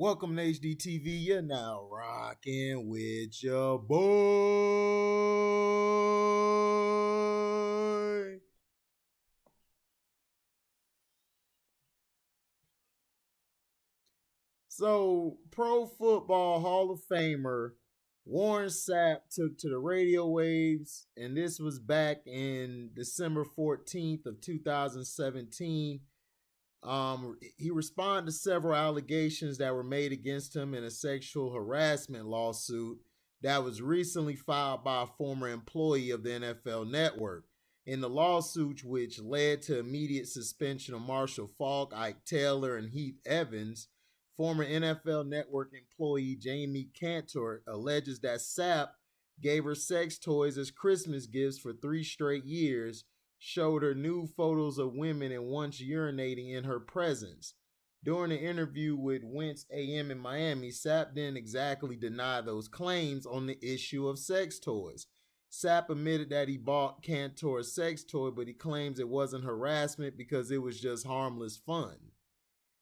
Welcome to HDTV. You're now rocking with your boy. So, Pro Football Hall of Famer Warren Sapp took to the radio waves, and this was back in December 14th of 2017. He responded to several allegations that were made against him in a sexual harassment lawsuit that was recently filed by a former employee of the NFL Network. In the lawsuit, which led to immediate suspension of Marshall Faulk, Ike Taylor, and Heath Evans, former NFL Network employee Jamie Cantor alleges that Sapp gave her sex toys as Christmas gifts for 3 straight years, showed her nude photos of women, and once urinating in her presence. During an interview with Wentz AM in Miami, Sapp didn't exactly deny those claims on the issue of sex toys. Sapp admitted that he bought Cantor a sex toy, but he claims it wasn't harassment because it was just harmless fun.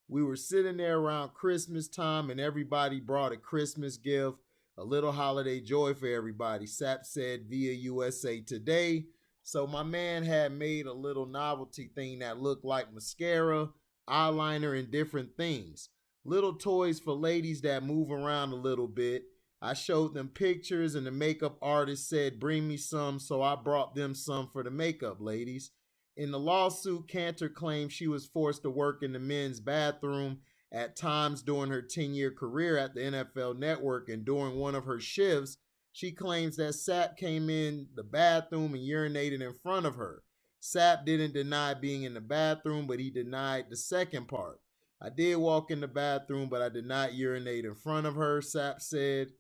We were sitting there around Christmas time and everybody brought a Christmas gift, a little holiday joy for everybody, Sapp said via USA Today. So my man had made a little novelty thing that looked like mascara, eyeliner, and different things. Little toys for ladies that move around a little bit. I showed them pictures and the makeup artist said, "Bring me some," so I brought them some for the makeup ladies. In the lawsuit, Cantor claimed she was forced to work in the men's bathroom at times during her 10-year career at the NFL Network, and during one of her shifts, she claims that Sapp came in the bathroom and urinated in front of her. Sapp didn't deny being in the bathroom, but he denied the second part. "I did walk in the bathroom, but I did not urinate in front of her," Sapp said.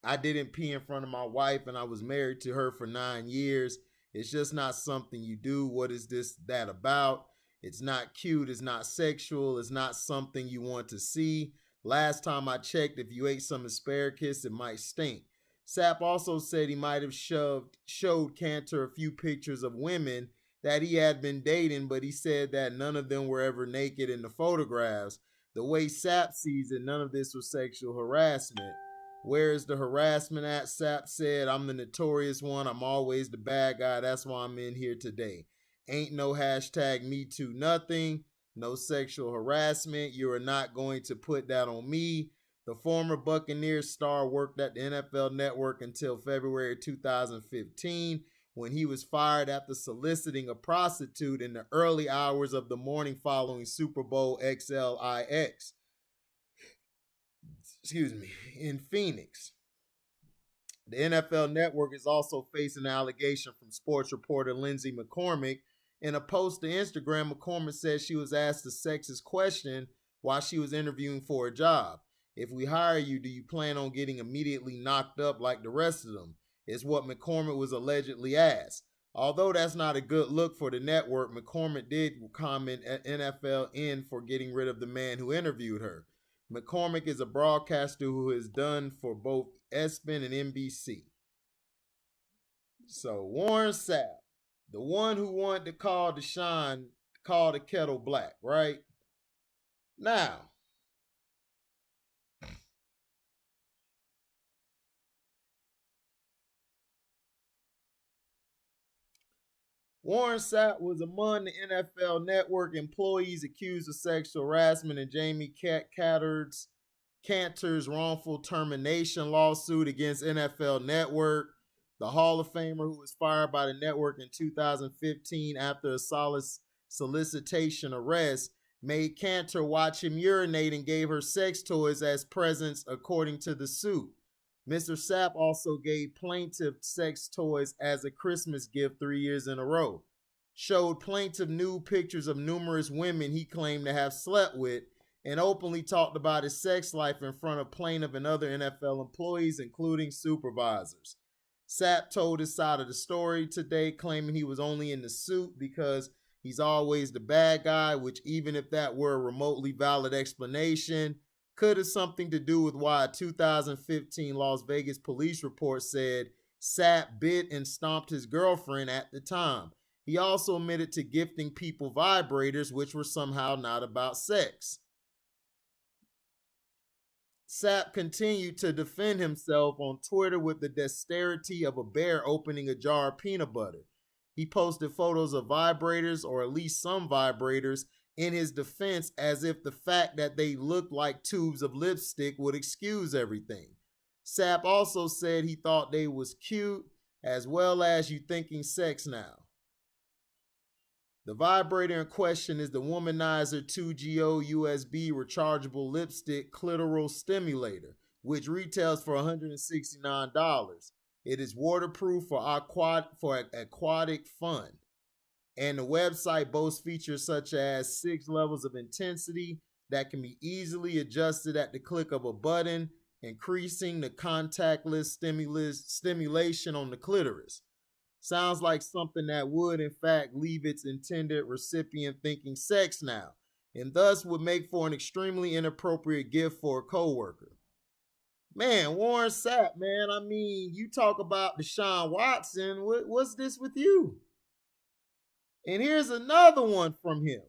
"I didn't pee in front of my wife, and I was married to her for 9 years. It's just not something you do. What is that about? It's not cute. It's not sexual. It's not something you want to see. Last time I checked, if you ate some asparagus, it might stink." Sapp also said he might have showed Cantor a few pictures of women that he had been dating, but he said that none of them were ever naked in the photographs. The way Sapp sees it, none of this was sexual harassment. "Where is the harassment at?" Sapp said. "I'm the notorious one. I'm always the bad guy. That's why I'm in here today. Ain't no hashtag Me Too nothing. No sexual harassment. You are not going to put that on me." The former Buccaneers star worked at the NFL Network until February 2015, when he was fired after soliciting a prostitute in the early hours of the morning following Super Bowl XLIX. In Phoenix. The NFL Network is also facing an allegation from sports reporter Lindsay McCormick. In a post to Instagram, McCormick says she was asked a sexist question while she was interviewing for a job. "If we hire you, do you plan on getting immediately knocked up like the rest of them?" is what McCormick was allegedly asked. Although that's not a good look for the network, McCormick did comment at NFL in for getting rid of the man who interviewed her. McCormick is a broadcaster who has done for both ESPN and NBC. So Warren Sapp, the one who wanted to call call the kettle black, right? Now, Warren Sapp was among the NFL Network employees accused of sexual harassment in Jamie Cantor's wrongful termination lawsuit against NFL Network. The Hall of Famer, who was fired by the network in 2015 after a solicitation arrest, made Cantor watch him urinate and gave her sex toys as presents, according to the suit. Mr. Sapp also gave plaintiff sex toys as a Christmas gift 3 years in a row, showed plaintiff nude pictures of numerous women he claimed to have slept with, and openly talked about his sex life in front of plaintiff and other NFL employees, including supervisors. Sapp told his side of the story today, claiming he was only in the suit because he's always the bad guy, which, even if that were a remotely valid explanation, could have something to do with why a 2015 Las Vegas police report said Sapp bit and stomped his girlfriend at the time. He also admitted to gifting people vibrators, which were somehow not about sex. Sapp continued to defend himself on Twitter with the dexterity of a bear opening a jar of peanut butter. He posted photos of vibrators, or at least some vibrators, in his defense, as if the fact that they looked like tubes of lipstick would excuse everything. Sapp also said he thought they was cute, as well as you thinking sex now. The vibrator in question is the Womanizer 2GO USB rechargeable lipstick clitoral stimulator, which retails for $169. It is waterproof for aquatic fun. And the website boasts features such as 6 levels of intensity that can be easily adjusted at the click of a button, increasing the contactless stimulation on the clitoris. Sounds like something that would, in fact, leave its intended recipient thinking sex now, and thus would make for an extremely inappropriate gift for a coworker. Man, Warren Sapp, man, I mean, you talk about Deshaun Watson. What's this with you? And here's another one from him.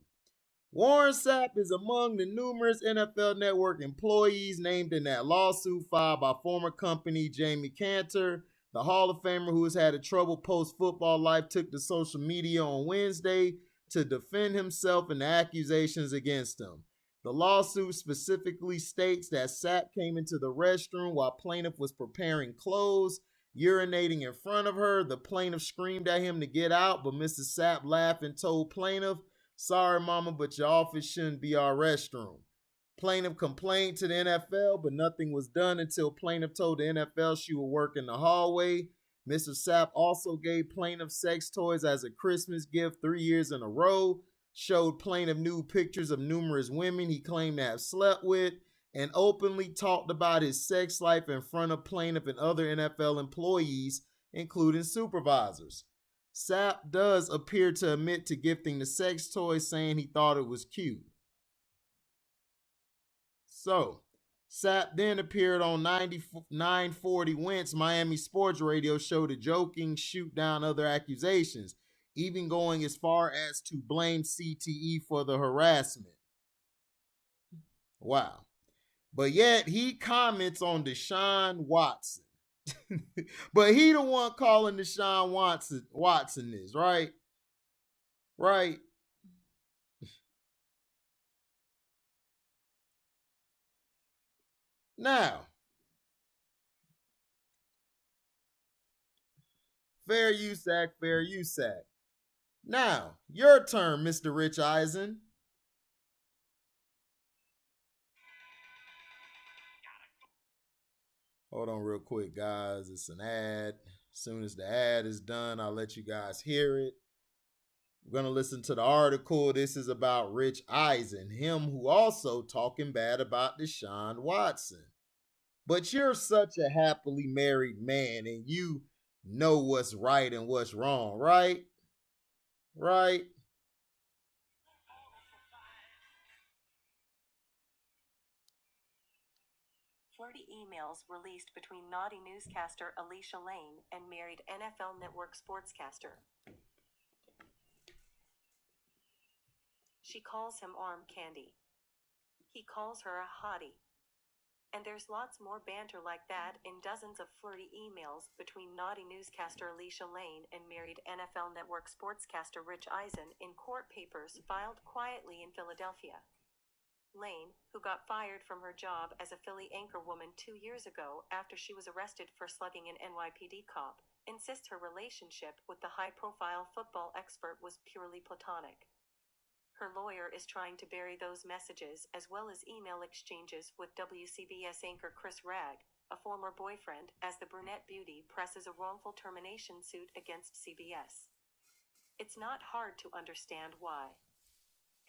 Warren Sapp is among the numerous NFL Network employees named in that lawsuit filed by former company Jamie Cantor. The Hall of Famer, who has had a troubled post-football life, took to social media on Wednesday to defend himself and the accusations against him. The lawsuit specifically states that Sapp came into the restroom while plaintiff was preparing clothes, urinating in front of her. The plaintiff screamed at him to get out, but Mrs. Sapp laughed and told plaintiff, "Sorry, mama, but your office shouldn't be our restroom." Plaintiff complained to the NFL, but nothing was done until plaintiff told the NFL she would work in the hallway. Mr. Sapp also gave plaintiff sex toys as a Christmas gift 3 years in a row, showed plaintiff nude pictures of numerous women he claimed to have slept with, and openly talked about his sex life in front of plaintiff and other NFL employees, including supervisors. Sapp does appear to admit to gifting the sex toy, saying he thought it was cute. So, Sapp then appeared on 940 Wentz Miami Sports Radio show to joking shoot down other accusations, even going as far as to blame CTE for the harassment. Wow. But yet he comments on Deshaun Watson. But he the one calling Deshaun Watson this, right? Right. Now, fair use act, fair use act. Now, your turn, Mr. Rich Eisen. Hold on real quick, guys. It's an ad. As soon as the ad is done, I'll let you guys hear it. We're going to listen to the article. This is about Rich Eisen, him who also talking bad about Deshaun Watson. But you're such a happily married man and you know what's right and what's wrong, right? Right? Flirty emails released between naughty newscaster Alicia Lane and married NFL Network sportscaster. She calls him arm candy. He calls her a hottie. And there's lots more banter like that in dozens of flirty emails between naughty newscaster Alicia Lane and married NFL Network sportscaster Rich Eisen in court papers filed quietly in Philadelphia. Lane, who got fired from her job as a Philly anchorwoman 2 years ago after she was arrested for slugging an NYPD cop, insists her relationship with the high-profile football expert was purely platonic. Her lawyer is trying to bury those messages as well as email exchanges with WCBS anchor Chris Ragg, a former boyfriend, as the brunette beauty presses a wrongful termination suit against CBS. It's not hard to understand why.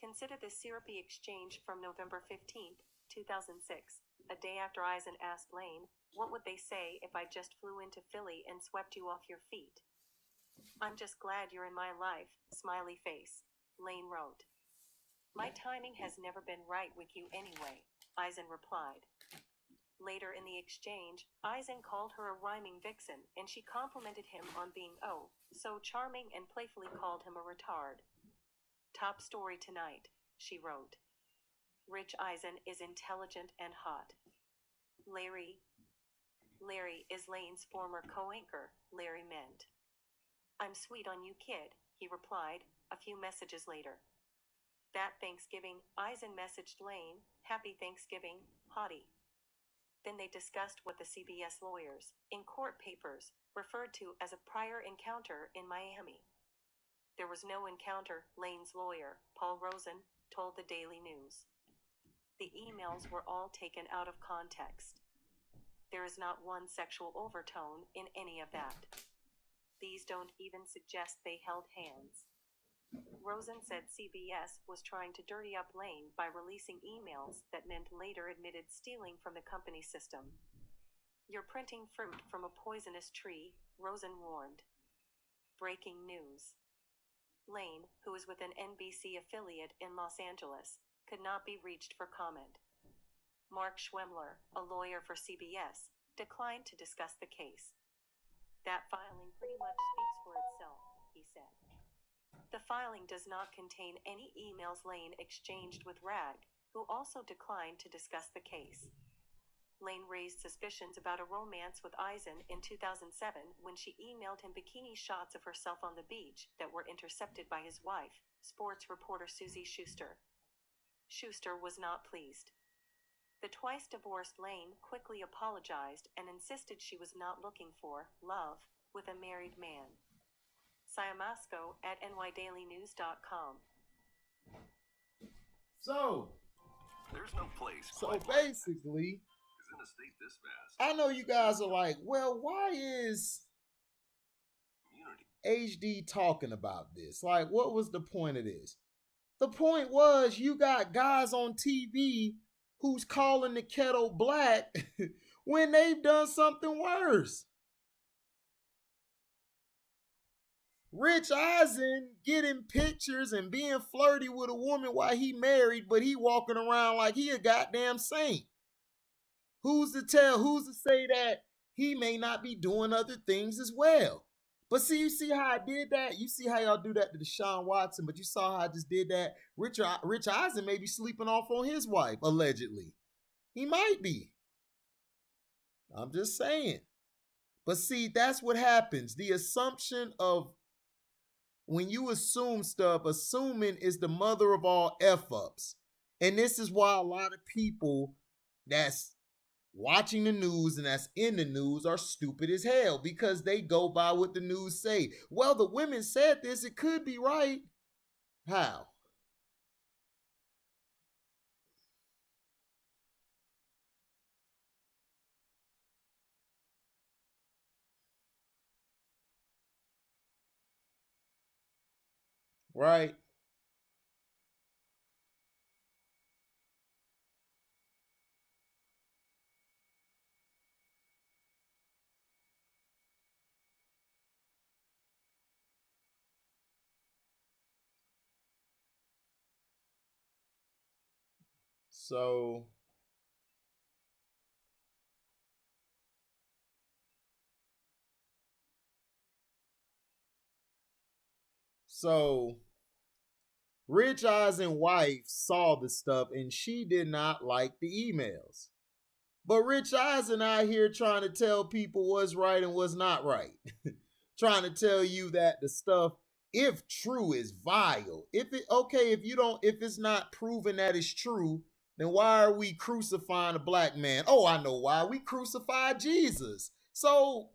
Consider this syrupy exchange from November 15, 2006, a day after Eisen asked Lane, "What would they say if I just flew into Philly and swept you off your feet?" "I'm just glad you're in my life, smiley face," Lane wrote. "My timing has never been right with you anyway," Eisen replied. Later in the exchange, Eisen called her a rhyming vixen, and she complimented him on being, oh, so charming, and playfully called him a retard. "Top story tonight," she wrote. "Rich Eisen is intelligent and hot." Larry. Larry is Lane's former co-anchor, Larry Ment. I'm sweet on you, kid, he replied, a few messages later. That Thanksgiving, Eisen messaged Lane, Happy Thanksgiving, hottie. Then they discussed what the CBS lawyers, in court papers, referred to as a prior encounter in Miami. There was no encounter, Lane's lawyer, Paul Rosen, told the Daily News. The emails were all taken out of context. There is not one sexual overtone in any of that. These don't even suggest they held hands. Rosen said CBS was trying to dirty up Lane by releasing emails that Ment later admitted stealing from the company system. You're printing fruit from a poisonous tree, Rosen warned. Breaking news. Lane, who is with an NBC affiliate in Los Angeles, could not be reached for comment. Mark Schwemmler, a lawyer for CBS, declined to discuss the case. That filing pretty much speaks for itself, he said. The filing does not contain any emails Lane exchanged with Rag, who also declined to discuss the case. Lane raised suspicions about a romance with Eisen in 2007 when she emailed him bikini shots of herself on the beach that were intercepted by his wife, sports reporter Susie Schuster. Schuster was not pleased. The twice-divorced Lane quickly apologized and insisted she was not looking for love with a married man. Siamasco at nydailynews.com. So, there's no place. Basically, in a state this vast, I know you guys are like, well, why is HD talking about this? Like, what was the point of this? The point was you got guys on TV who's calling the kettle black when they've done something worse. Rich Eisen getting pictures and being flirty with a woman while he married, but he walking around like he a goddamn saint. Who's to say that he may not be doing other things as well? But see, you see how I did that? You see how y'all do that to Deshaun Watson, but you saw how I just did that? Rich Eisen may be sleeping off on his wife, allegedly. He might be. I'm just saying. But see, that's what happens. The assumption of when you assume stuff, assuming is the mother of all F-ups. And this is why a lot of people that's watching the news and that's in the news are stupid as hell because they go by what the news say. Well, the women said this, it could be right. How? Right? So Rich Eisen wife saw the stuff and she did not like the emails. But Rich Eisen out here trying to tell people what's right and what's not right. Trying to tell you that the stuff, if true, is vile. If it's not proven that it's true, then why are we crucifying a black man? Oh, I know why. We crucified Jesus. So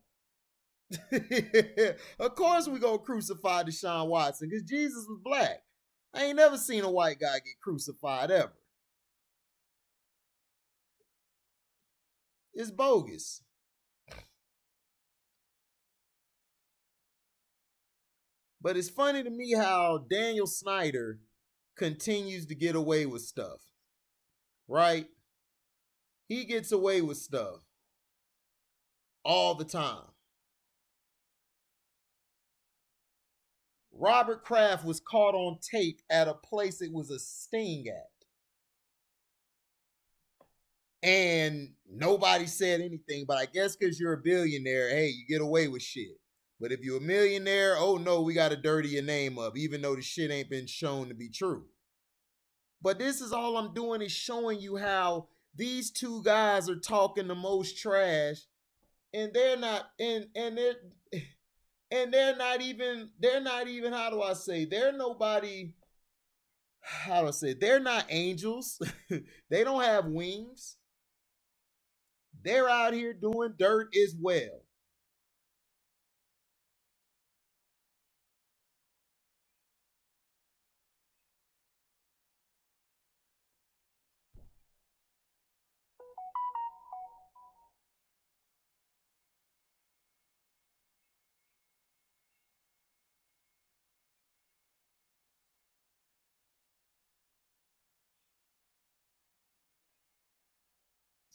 of course we gonna crucify Deshaun Watson because Jesus was black. I ain't never seen a white guy get crucified ever. It's bogus. But it's funny to me how Daniel Snyder continues to get away with stuff. Right? He gets away with stuff all the time. Robert Kraft was caught on tape at a place it was a sting at. And nobody said anything, but I guess because you're a billionaire, hey, you get away with shit. But if you're a millionaire, oh no, we got to dirty your name up, even though the shit ain't been shown to be true. But this is all I'm doing is showing you how these two guys are talking the most trash, and they're not, and they're not even, how do I say, they're nobody, how do I say, they're not angels. They don't have wings. They're out here doing dirt as well.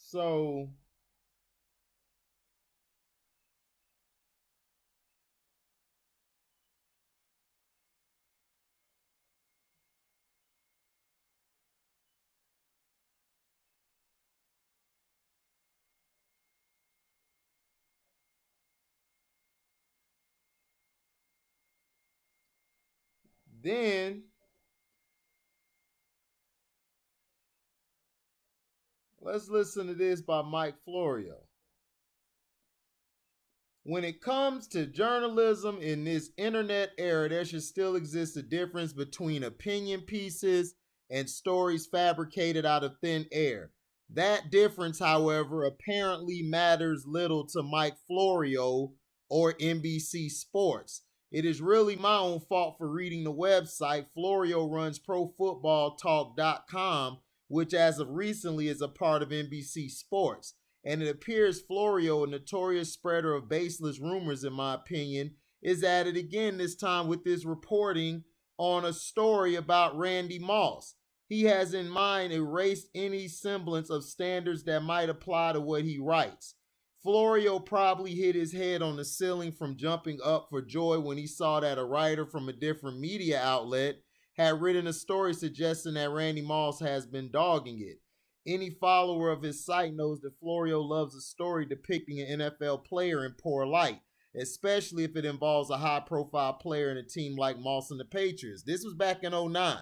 So then let's listen to this by Mike Florio. When it comes to journalism in this internet era, there should still exist a difference between opinion pieces and stories fabricated out of thin air. That difference, however, apparently matters little to Mike Florio or NBC Sports. It is really my own fault for reading the website. Florio runs ProFootballTalk.com, which as of recently is a part of NBC Sports. And it appears Florio, a notorious spreader of baseless rumors, in my opinion, is at it again this time with this reporting on a story about Randy Moss. He has in mind erased any semblance of standards that might apply to what he writes. Florio probably hit his head on the ceiling from jumping up for joy when he saw that a writer from a different media outlet had written a story suggesting that Randy Moss has been dogging it. Any follower of his site knows that Florio loves a story depicting an NFL player in poor light, especially if it involves a high-profile player in a team like Moss and the Patriots. This was back in '09.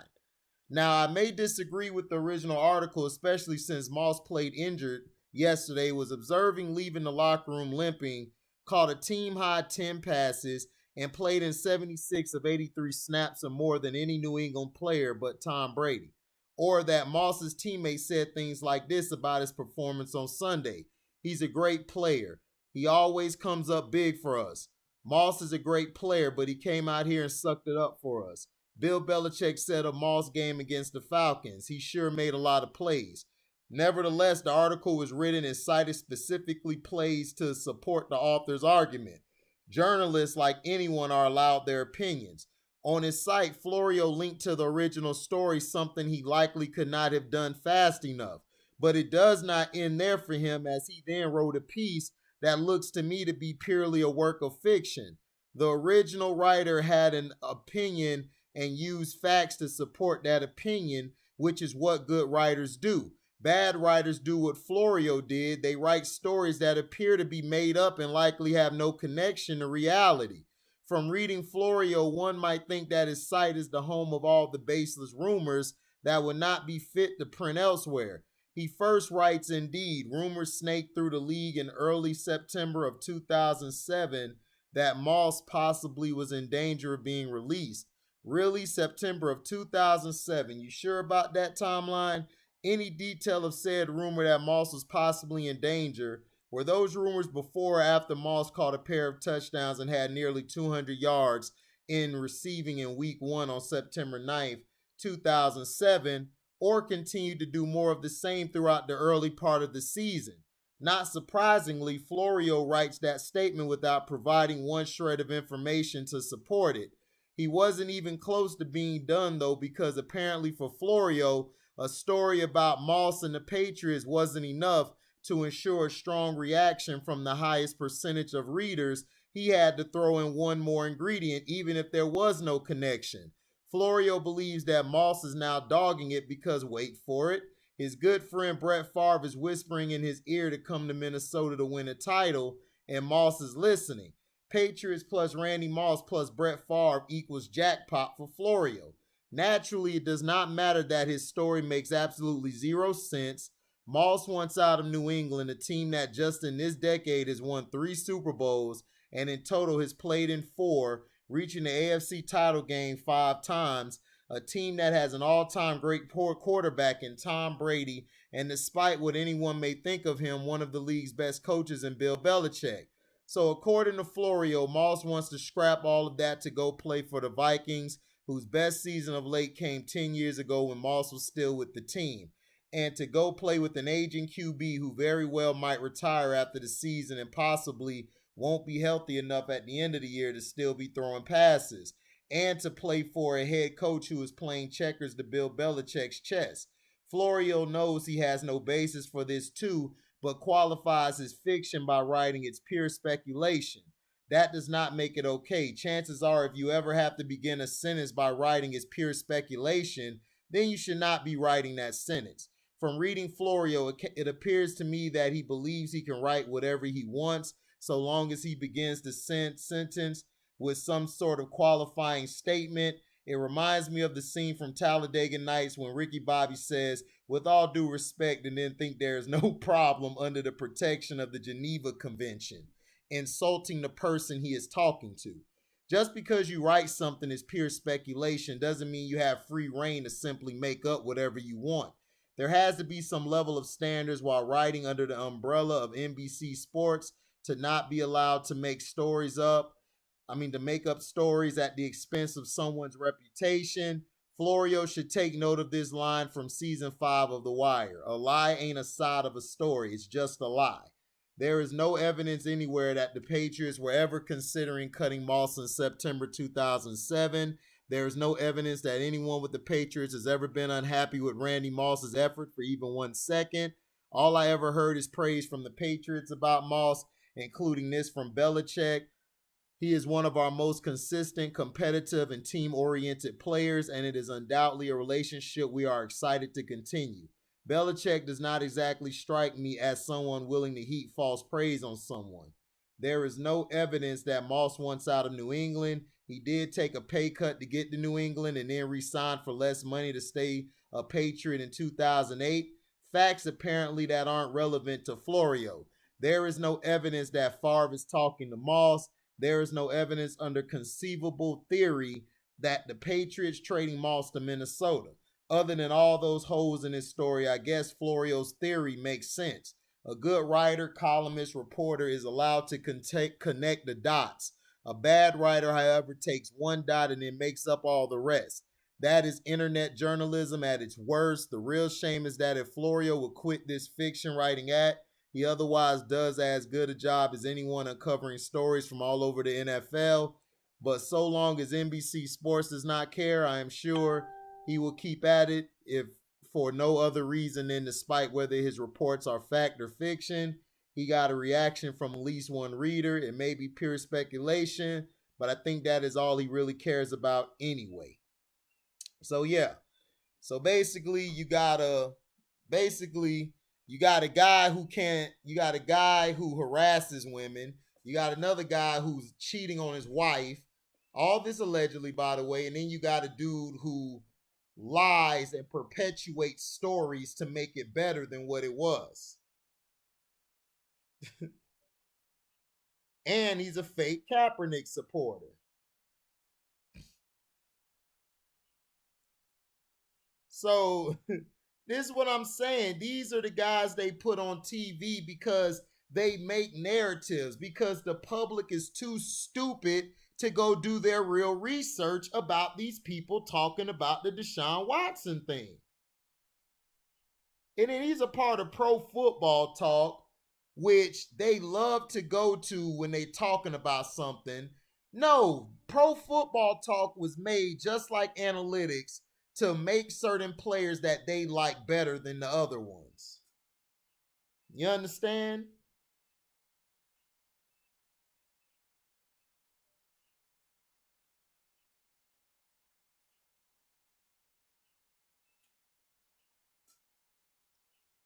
Now, I may disagree with the original article, especially since Moss played injured yesterday, was observing leaving the locker room limping, caught a team-high 10 passes, and played in 76 of 83 snaps or more than any New England player but Tom Brady. Or that Moss's teammates said things like this about his performance on Sunday. He's a great player. He always comes up big for us. Moss is a great player, but he came out here and sucked it up for us. Bill Belichick said of Moss' game against the Falcons, he sure made a lot of plays. Nevertheless, the article was written and cited specifically plays to support the author's argument. Journalists, like anyone, are allowed their opinions. On his site, Florio linked to the original story, something he likely could not have done fast enough. But it does not end there for him, as he then wrote a piece that looks to me to be purely a work of fiction. The original writer had an opinion and used facts to support that opinion, which is what good writers do. Bad writers do what Florio did. They write stories that appear to be made up and likely have no connection to reality. From reading Florio, one might think that his site is the home of all the baseless rumors that would not be fit to print elsewhere. He first writes, indeed, rumors snaked through the league in early September of 2007 that Moss possibly was in danger of being released. Really? September of 2007? You sure about that timeline? Any detail of said rumor that Moss was possibly in danger? Were those rumors before or after Moss caught a pair of touchdowns and had nearly 200 yards in receiving in week 1 on September 9th, 2007, or continued to do more of the same throughout the early part of the season? Not surprisingly, Florio writes that statement without providing one shred of information to support it. He wasn't even close to being done, though, because apparently for Florio, a story about Moss and the Patriots wasn't enough to ensure a strong reaction from the highest percentage of readers. He had to throw in one more ingredient, even if there was no connection. Florio believes that Moss is now dogging it because, wait for it, his good friend Brett Favre is whispering in his ear to come to Minnesota to win a title, and Moss is listening. Patriots plus Randy Moss plus Brett Favre equals jackpot for Florio. Naturally, it does not matter that his story makes absolutely zero sense. Moss wants out of New England, a team that just in this decade has won 3 Super Bowls and in total has played in 4, reaching the AFC title game 5 times. A team that has an all-time great quarterback in Tom Brady, and despite what anyone may think of him, one of the league's best coaches in Bill Belichick. So according to Florio, Moss wants to scrap all of that to go play for the Vikings, whose best season of late came 10 years ago when Moss was still with the team, and to go play with an aging QB who very well might retire after the season and possibly won't be healthy enough at the end of the year to still be throwing passes, and to play for a head coach who is playing checkers to Bill Belichick's chess. Florio knows he has no basis for this too, but qualifies his fiction by writing it's pure speculation. That does not make it okay. Chances are, if you ever have to begin a sentence by writing it's pure speculation, then you should not be writing that sentence. From reading Florio, it appears to me that he believes he can write whatever he wants so long as he begins the sentence with some sort of qualifying statement. It reminds me of the scene from Talladega Nights when Ricky Bobby says, with all due respect, and then think there is no problem under the protection of the Geneva Convention, insulting the person he is talking to. Just because you write something as pure speculation doesn't mean you have free reign to simply make up whatever you want. There has to be some level of standards while writing under the umbrella of NBC Sports to not be allowed to make to make up stories at the expense of someone's reputation. Florio should take note of this line from season 5 of The Wire. A lie ain't a side of a story, it's just a lie. There is no evidence anywhere that the Patriots were ever considering cutting Moss in September 2007. There is no evidence that anyone with the Patriots has ever been unhappy with Randy Moss's effort for even 1 second. All I ever heard is praise from the Patriots about Moss, including this from Belichick. He is one of our most consistent, competitive, and team-oriented players, and it is undoubtedly a relationship we are excited to continue. Belichick does not exactly strike me as someone willing to heap false praise on someone. There is no evidence that Moss wants out of New England. He did take a pay cut to get to New England and then re-signed for less money to stay a Patriot in 2008. Facts apparently that aren't relevant to Florio. There is no evidence that Favre is talking to Moss. There is no evidence under conceivable theory that the Patriots trading Moss to Minnesota. Other than all those holes in his story, I guess Florio's theory makes sense. A good writer, columnist, reporter is allowed to connect the dots. A bad writer, however, takes one dot and then makes up all the rest. That is internet journalism at its worst. The real shame is that if Florio would quit this fiction writing act, he otherwise does as good a job as anyone uncovering stories from all over the NFL. But so long as NBC Sports does not care, I am sure he will keep at it, if for no other reason than despite whether his reports are fact or fiction. He got a reaction from at least one reader. It may be pure speculation, but I think that is all he really cares about anyway. So yeah. So basically you got a guy who harasses women. You got another guy who's cheating on his wife. All this allegedly, by the way. And then you got a dude who lies and perpetuates stories to make it better than what it was. And he's a fake Kaepernick supporter. So this is what I'm saying. These are the guys they put on TV because they make narratives, because the public is too stupid to go do their real research about these people talking about the Deshaun Watson thing. And then he's a part of Pro Football Talk, which they love to go to when they talking about something. No, Pro Football Talk was made just like analytics to make certain players that they like better than the other ones. You understand?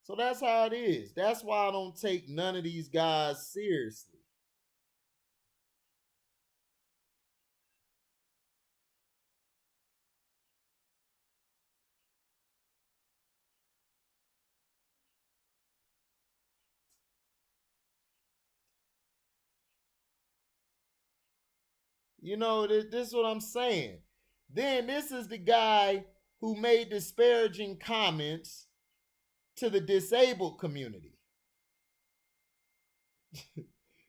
So that's how it is. That's why I don't take none of these guys seriously. You know, this is what I'm saying. Then this is the guy who made disparaging comments to the disabled community.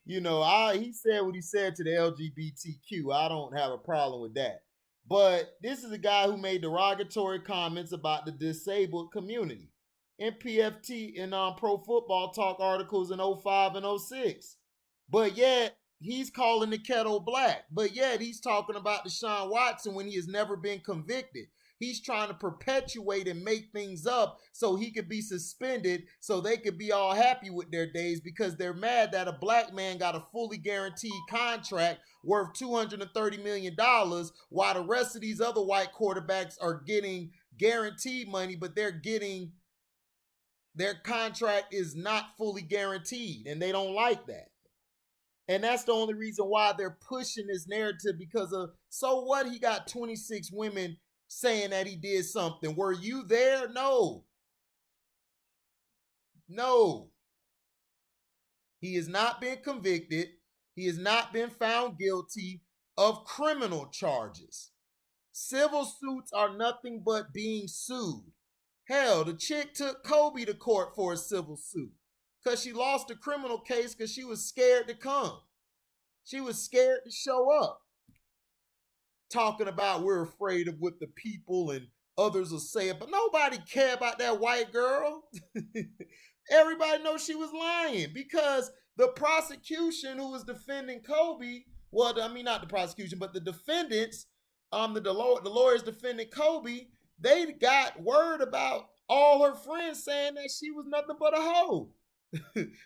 You know, he said what he said to the LGBTQ. I don't have a problem with that. But this is a guy who made derogatory comments about the disabled community in PFT and Pro Football Talk articles in '05 and '06. But yet he's calling the kettle black. But yet he's talking about Deshaun Watson when he has never been convicted. He's trying to perpetuate and make things up so he could be suspended so they could be all happy with their days because they're mad that a black man got a fully guaranteed contract worth $230 million while the rest of these other white quarterbacks are getting guaranteed money, but their contract is not fully guaranteed, and they don't like that. And that's the only reason why they're pushing this narrative because of, so what, he got 26 women saying that he did something. Were you there? No. No. He has not been convicted. He has not been found guilty of criminal charges. Civil suits are nothing but being sued. Hell, the chick took Kobe to court for a civil suit because she lost a criminal case because she was scared to come. She was scared to show up. Talking about we're afraid of what the people and others will say, but nobody cared about that white girl. Everybody knows she was lying because the prosecution who was defending Kobe, well, I mean, not the prosecution, but the defendants, the lawyers defending Kobe, they got word about all her friends saying that she was nothing but a hoe.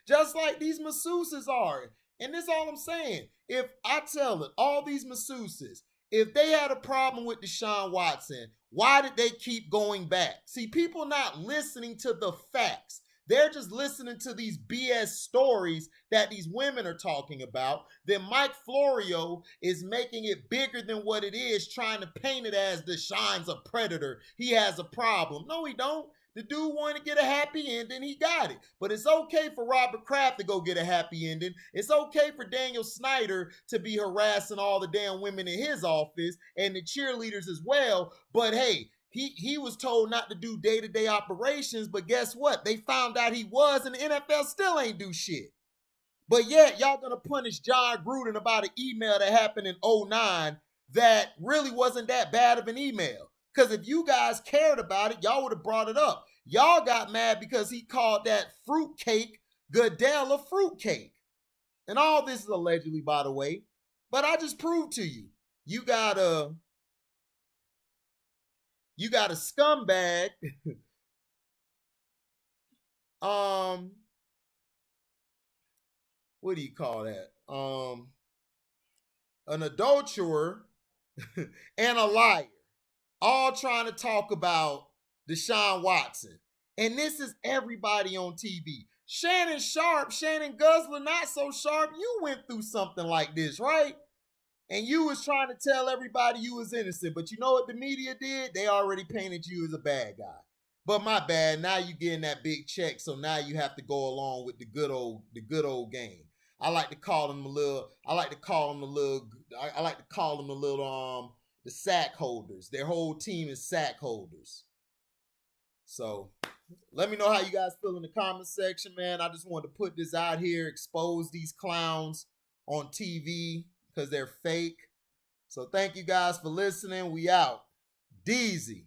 Just like these masseuses are. And this is all I'm saying. If I tell it, all these masseuses, if they had a problem with Deshaun Watson, why did they keep going back? See, people not listening to the facts. They're just listening to these BS stories that these women are talking about. Then Mike Florio is making it bigger than what it is, trying to paint it as Deshaun's a predator. He has a problem. No, he don't. The dude wanted to get a happy ending. He got it. But it's okay for Robert Kraft to go get a happy ending. It's okay for Daniel Snyder to be harassing all the damn women in his office and the cheerleaders as well. But hey, he was told not to do day-to-day operations, but guess what? They found out he was, and the NFL still ain't do shit. But yet, y'all gonna punish John Gruden about an email that happened in '09 that really wasn't that bad of an email. Because if you guys cared about it, y'all would have brought it up. Y'all got mad because he called that fruitcake Goodell a fruitcake. And all this is allegedly, by the way. But I just proved to you. You got a scumbag. What do you call that? An adulterer and a liar. All trying to talk about Deshaun Watson. And this is everybody on TV. Shannon Sharp, Shannon Guzzler, not so sharp. You went through something like this, right? And you was trying to tell everybody you was innocent. But you know what the media did? They already painted you as a bad guy. But my bad, now you getting that big check, so now you have to go along with the good old game. I like to call them the sack holders. Their whole team is sack holders. So let me know how you guys feel in the comment section, man. I just wanted to put this out here, expose these clowns on TV because they're fake. So thank you guys for listening. We out. Deezy.